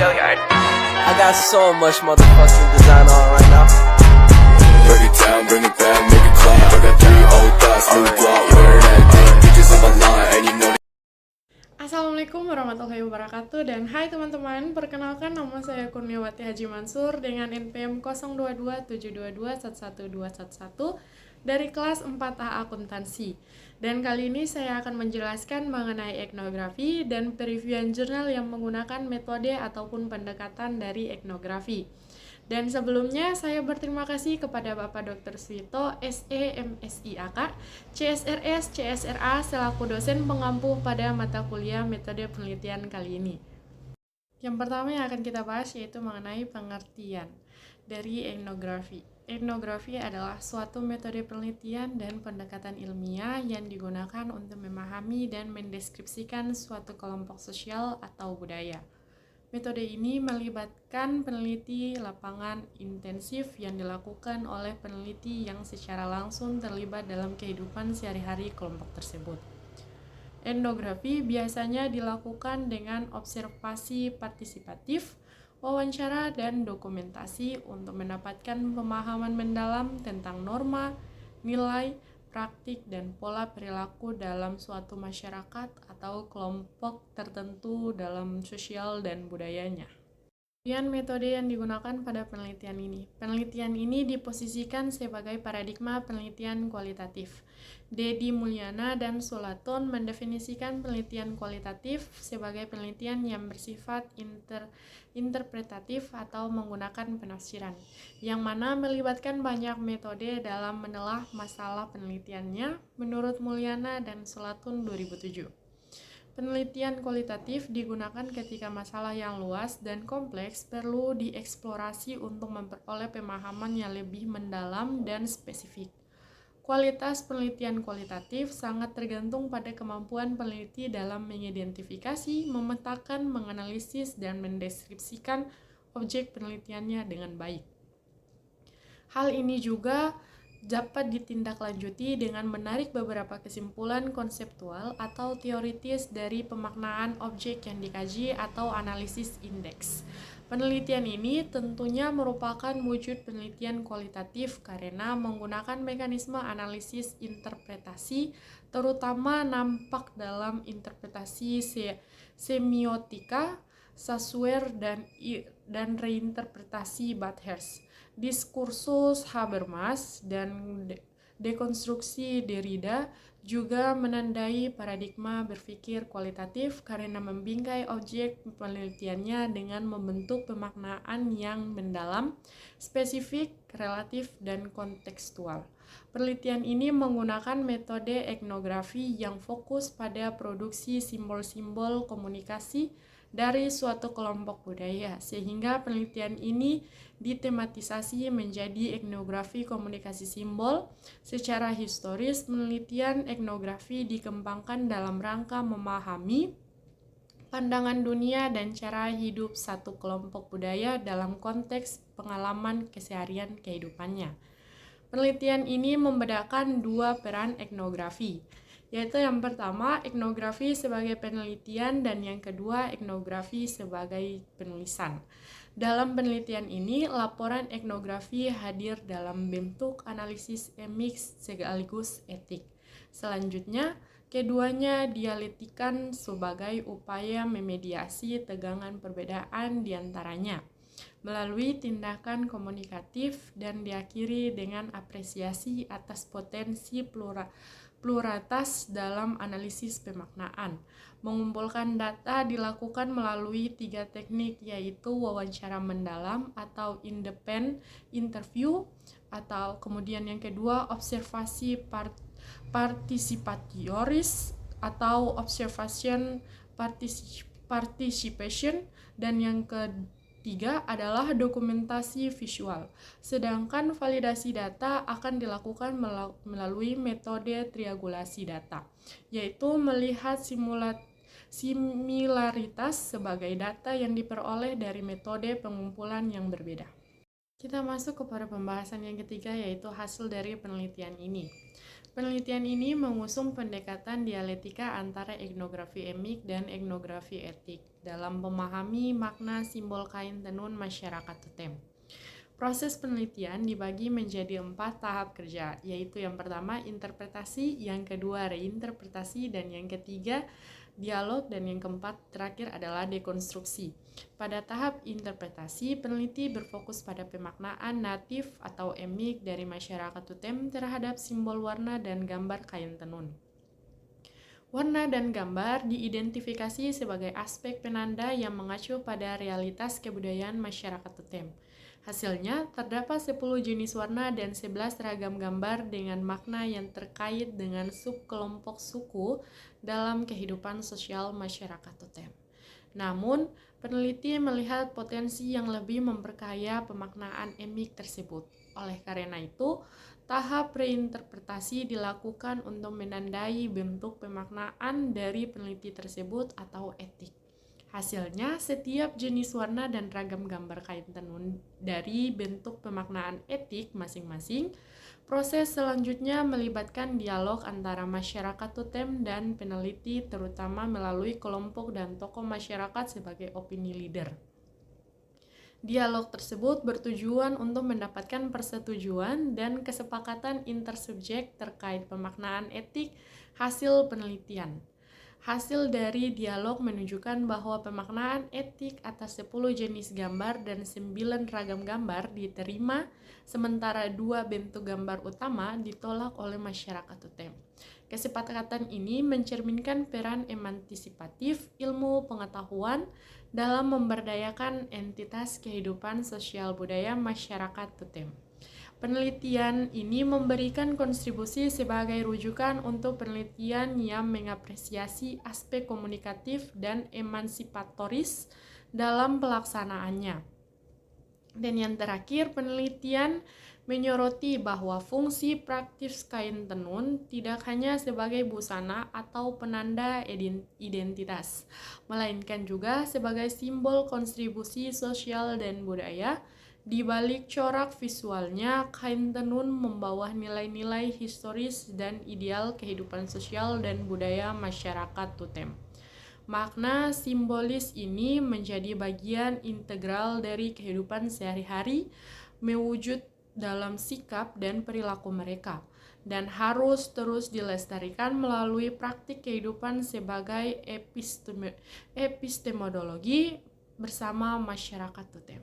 I got so much motherfucking design on right now. Break it down, bring it back, make it clap. I got 3 old thoughts, new block, wear that thing. Bitches on my line, and you know. Assalamualaikum warahmatullahi wabarakatuh dan hai teman-teman, perkenalkan nama saya Kurniawati Haji Mansur dengan NPM 022722111211 dari kelas 4A Akuntansi. Dan kali ini saya akan menjelaskan mengenai etnografi dan pereviewan jurnal yang menggunakan metode ataupun pendekatan dari etnografi. Dan sebelumnya saya berterima kasih kepada Bapak Dr. Suito, SE, MSIAK, CSRS, CSRA selaku dosen pengampu pada mata kuliah metode penelitian kali ini. Yang pertama yang akan kita bahas yaitu mengenai pengertian dari etnografi. Etnografi adalah suatu metode penelitian dan pendekatan ilmiah yang digunakan untuk memahami dan mendeskripsikan suatu kelompok sosial atau budaya. Metode ini melibatkan peneliti lapangan intensif yang dilakukan oleh peneliti yang secara langsung terlibat dalam kehidupan sehari-hari kelompok tersebut. Etnografi biasanya dilakukan dengan observasi partisipatif, wawancara, dan dokumentasi untuk mendapatkan pemahaman mendalam tentang norma, nilai, praktik, dan pola perilaku dalam suatu masyarakat atau kelompok tertentu dalam sosial dan budayanya. Kemudian metode yang digunakan pada penelitian ini. Penelitian ini diposisikan sebagai paradigma penelitian kualitatif. Dedi Mulyana dan Sulaton mendefinisikan penelitian kualitatif sebagai penelitian yang bersifat interpretatif atau menggunakan penafsiran, yang mana melibatkan banyak metode dalam menelah masalah penelitiannya, menurut Mulyana dan Sulaton 2007. Penelitian kualitatif digunakan ketika masalah yang luas dan kompleks perlu dieksplorasi untuk memperoleh pemahaman yang lebih mendalam dan spesifik. Kualitas penelitian kualitatif sangat tergantung pada kemampuan peneliti dalam mengidentifikasi, memetakan, menganalisis, dan mendeskripsikan objek penelitiannya dengan baik. Hal ini juga dapat ditindaklanjuti dengan menarik beberapa kesimpulan konseptual atau teoritis dari pemaknaan objek yang dikaji atau analisis indeks. Penelitian ini tentunya merupakan wujud penelitian kualitatif karena menggunakan mekanisme analisis interpretasi, terutama nampak dalam interpretasi semiotika, Saussure, dan reinterpretasi Bathurst, diskursus Habermas, dan dekonstruksi Derrida juga menandai paradigma berpikir kualitatif karena membingkai objek penelitiannya dengan membentuk pemaknaan yang mendalam, spesifik, relatif, dan kontekstual. Penelitian ini menggunakan metode etnografi yang fokus pada produksi simbol-simbol komunikasi dari suatu kelompok budaya, sehingga penelitian ini ditematisasi menjadi etnografi komunikasi simbol. Secara historis, penelitian etnografi dikembangkan dalam rangka memahami pandangan dunia dan cara hidup satu kelompok budaya dalam konteks pengalaman keseharian kehidupannya. Penelitian ini membedakan dua peran etnografi, yaitu yang pertama etnografi sebagai penelitian dan yang kedua etnografi sebagai penulisan. Dalam penelitian ini, laporan etnografi hadir dalam bentuk analisis emik sekaligus etik. Selanjutnya, keduanya dialektikan sebagai upaya memediasi tegangan perbedaan di antaranya melalui tindakan komunikatif dan diakhiri dengan apresiasi atas potensi pluralitas dalam analisis pemaknaan. Mengumpulkan data dilakukan melalui 3 teknik, yaitu wawancara mendalam atau independent interview, atau kemudian yang kedua observasi participatoris atau observation participation, dan yang ketiga adalah dokumentasi visual. Sedangkan validasi data akan dilakukan melalui metode triangulasi data, yaitu melihat similaritas sebagai data yang diperoleh dari metode pengumpulan yang berbeda. Kita masuk kepada pembahasan yang ketiga, yaitu hasil dari penelitian ini. Penelitian ini mengusung pendekatan dialektika antara etnografi emik dan etnografi etik dalam memahami makna simbol kain tenun masyarakat totem. Proses penelitian dibagi menjadi 4 tahap kerja, yaitu yang pertama interpretasi, yang kedua reinterpretasi, dan yang ketiga dialog, dan yang keempat terakhir adalah dekonstruksi. Pada tahap interpretasi, peneliti berfokus pada pemaknaan natif atau emik dari masyarakat totem terhadap simbol warna dan gambar kain tenun. Warna dan gambar diidentifikasi sebagai aspek penanda yang mengacu pada realitas kebudayaan masyarakat totem. Hasilnya, terdapat 10 jenis warna dan 11 ragam gambar dengan makna yang terkait dengan subkelompok suku dalam kehidupan sosial masyarakat totem. Namun, peneliti melihat potensi yang lebih memperkaya pemaknaan emik tersebut. Oleh karena itu, tahap reinterpretasi dilakukan untuk menandai bentuk pemaknaan dari peneliti tersebut atau etik. Hasilnya, setiap jenis warna dan ragam gambar kain tenun dari bentuk pemaknaan etik masing-masing. Proses selanjutnya melibatkan dialog antara masyarakat totem dan peneliti, terutama melalui kelompok dan tokoh masyarakat sebagai opini leader. Dialog tersebut bertujuan untuk mendapatkan persetujuan dan kesepakatan intersubjek terkait pemaknaan etik hasil penelitian. Hasil dari dialog menunjukkan bahwa pemaknaan etik atas 10 jenis gambar dan 9 ragam gambar diterima, sementara 2 bentuk gambar utama ditolak oleh masyarakat totem. Kesepakatan ini mencerminkan peran emansipatif ilmu pengetahuan dalam memberdayakan entitas kehidupan sosial budaya masyarakat totem. Penelitian ini memberikan kontribusi sebagai rujukan untuk penelitian yang mengapresiasi aspek komunikatif dan emansipatoris dalam pelaksanaannya. Dan yang terakhir, penelitian menyoroti bahwa fungsi praktis kain tenun tidak hanya sebagai busana atau penanda identitas, melainkan juga sebagai simbol kontribusi sosial dan budaya. Di balik corak visualnya, kain tenun membawa nilai-nilai historis dan ideal kehidupan sosial dan budaya masyarakat totem. Makna simbolis ini menjadi bagian integral dari kehidupan sehari-hari, mewujud dalam sikap dan perilaku mereka, dan harus terus dilestarikan melalui praktik kehidupan sebagai epistemologi bersama masyarakat totem.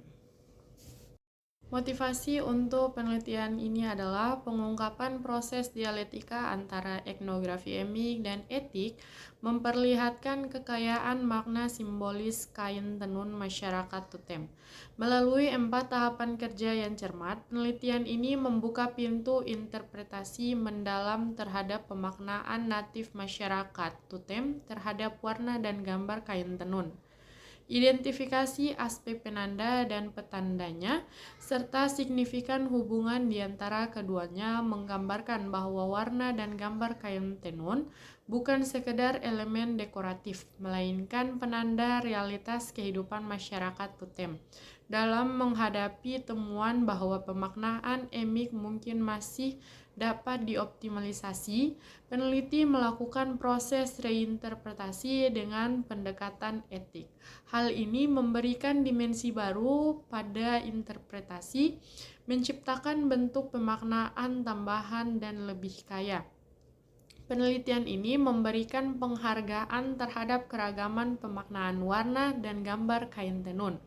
Motivasi untuk penelitian ini adalah pengungkapan proses dialektika antara etnografi emik dan etik, memperlihatkan kekayaan makna simbolis kain tenun masyarakat totem. Melalui 4 tahapan kerja yang cermat, penelitian ini membuka pintu interpretasi mendalam terhadap pemaknaan natif masyarakat totem terhadap warna dan gambar kain tenun. Identifikasi aspek penanda dan petandanya, serta signifikan hubungan di antara keduanya menggambarkan bahwa warna dan gambar kain tenun bukan sekedar elemen dekoratif, melainkan penanda realitas kehidupan masyarakat totem. Dalam menghadapi temuan bahwa pemaknaan emik mungkin masih dapat dioptimalisasi, peneliti melakukan proses reinterpretasi dengan pendekatan etik. Hal ini memberikan dimensi baru pada interpretasi, menciptakan bentuk pemaknaan tambahan dan lebih kaya. Penelitian ini memberikan penghargaan terhadap keragaman pemaknaan warna dan gambar kain tenun,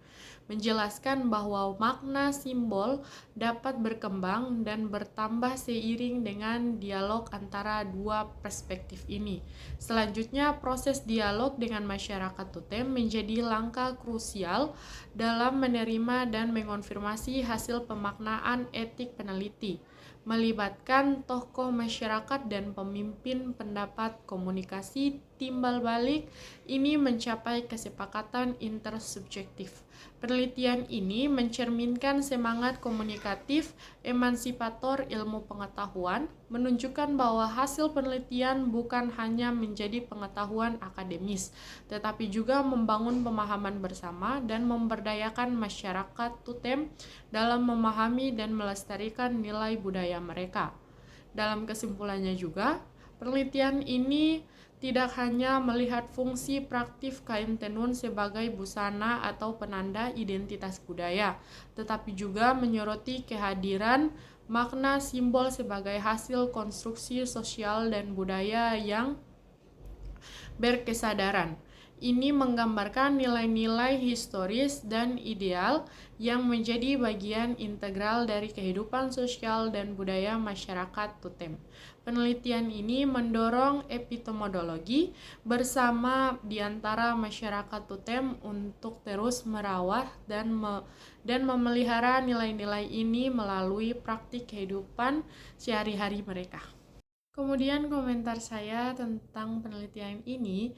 menjelaskan bahwa makna simbol dapat berkembang dan bertambah seiring dengan dialog antara dua perspektif ini. Selanjutnya, proses dialog dengan masyarakat totem menjadi langkah krusial dalam menerima dan mengonfirmasi hasil pemaknaan etik peneliti, melibatkan tokoh masyarakat dan pemimpin pendapat. Komunikasi timbal balik ini mencapai kesepakatan intersubjektif. Penelitian ini mencerminkan semangat komunikatif emansipator ilmu pengetahuan, menunjukkan bahwa hasil penelitian bukan hanya menjadi pengetahuan akademis, tetapi juga membangun pemahaman bersama dan memberdayakan masyarakat totem dalam memahami dan melestarikan nilai budaya mereka. Dalam kesimpulannya juga, penelitian ini tidak hanya melihat fungsi praktif kain tenun sebagai busana atau penanda identitas budaya, tetapi juga menyoroti kehadiran makna simbol sebagai hasil konstruksi sosial dan budaya yang berkesadaran. Ini menggambarkan nilai-nilai historis dan ideal yang menjadi bagian integral dari kehidupan sosial dan budaya masyarakat Tutem. Penelitian ini mendorong epistemologi bersama di antara masyarakat Tutem untuk terus merawat dan memelihara nilai-nilai ini melalui praktik kehidupan sehari-hari mereka. Kemudian komentar saya tentang penelitian ini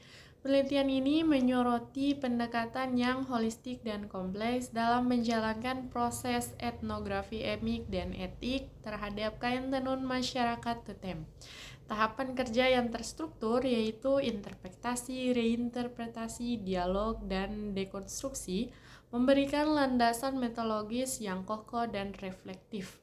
menyoroti pendekatan yang holistik dan kompleks dalam menjalankan proses etnografi emik dan etik terhadap kain tenun masyarakat Tutem. Tahapan kerja yang terstruktur yaitu interpretasi, reinterpretasi, dialog, dan dekonstruksi memberikan landasan metodologis yang kokoh dan reflektif.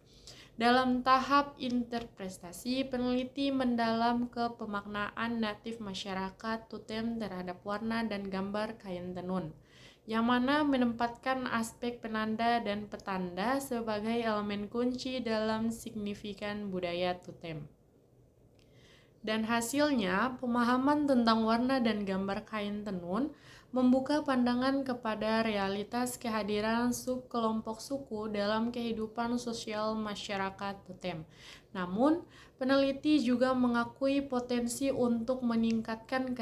Dalam tahap interpretasi, peneliti mendalam ke pemaknaan natif masyarakat Tutem terhadap warna dan gambar kain tenun, yang mana menempatkan aspek penanda dan petanda sebagai elemen kunci dalam signifikan budaya Tutem. Dan hasilnya, pemahaman tentang warna dan gambar kain tenun membuka pandangan kepada realitas kehadiran subkelompok suku dalam kehidupan sosial masyarakat Tutem. Namun, peneliti juga mengakui potensi untuk meningkatkan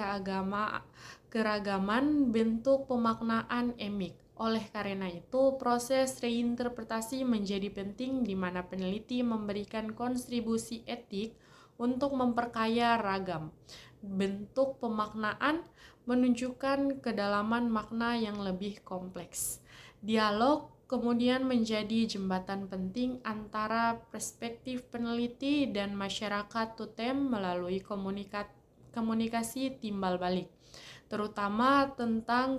keragaman bentuk pemaknaan emik. Oleh karena itu, proses reinterpretasi menjadi penting di mana peneliti memberikan kontribusi etik untuk memperkaya ragam bentuk pemaknaan, menunjukkan kedalaman makna yang lebih kompleks. Dialog kemudian menjadi jembatan penting antara perspektif peneliti dan masyarakat Tutem melalui komunikasi timbal balik, terutama tentang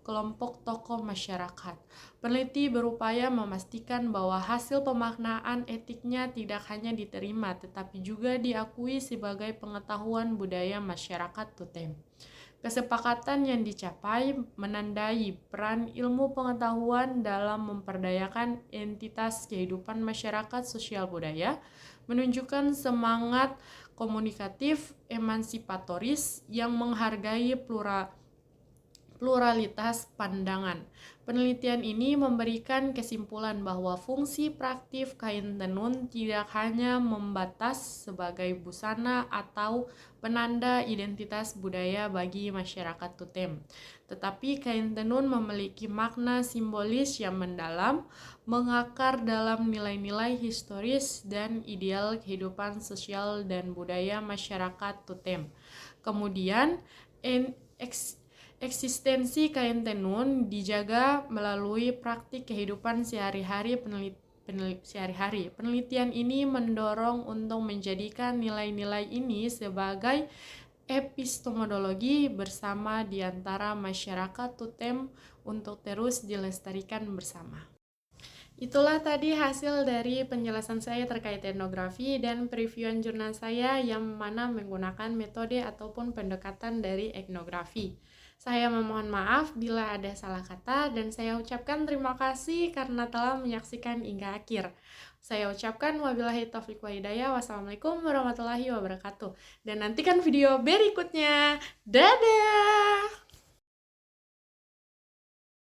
kelompok tokoh masyarakat. Peneliti berupaya memastikan bahwa hasil pemaknaan etiknya tidak hanya diterima, tetapi juga diakui sebagai pengetahuan budaya masyarakat Tutem. Kesepakatan yang dicapai menandai peran ilmu pengetahuan dalam memperdayakan entitas kehidupan masyarakat sosial budaya, menunjukkan semangat komunikatif emansipatoris yang menghargai pluralitas pandangan. Penelitian ini memberikan kesimpulan bahwa fungsi praktif kain tenun tidak hanya membatas sebagai busana atau penanda identitas budaya bagi masyarakat Tutem, tetapi kain tenun memiliki makna simbolis yang mendalam, mengakar dalam nilai-nilai historis dan ideal kehidupan sosial dan budaya masyarakat Tutem. Kemudian, eksistensi kain tenun dijaga melalui praktik kehidupan sehari-hari Penelitian ini mendorong untuk menjadikan nilai-nilai ini sebagai epistemologi bersama di antara masyarakat Tutem untuk terus dilestarikan bersama. Itulah tadi hasil dari penjelasan saya terkait etnografi dan previewan jurnal saya yang mana menggunakan metode ataupun pendekatan dari etnografi. Saya memohon maaf bila ada salah kata dan saya ucapkan terima kasih karena telah menyaksikan hingga akhir. Saya ucapkan wabillahi taufiq wa hidayah. Wassalamualaikum warahmatullahi wabarakatuh. Dan nantikan video berikutnya. Dadah!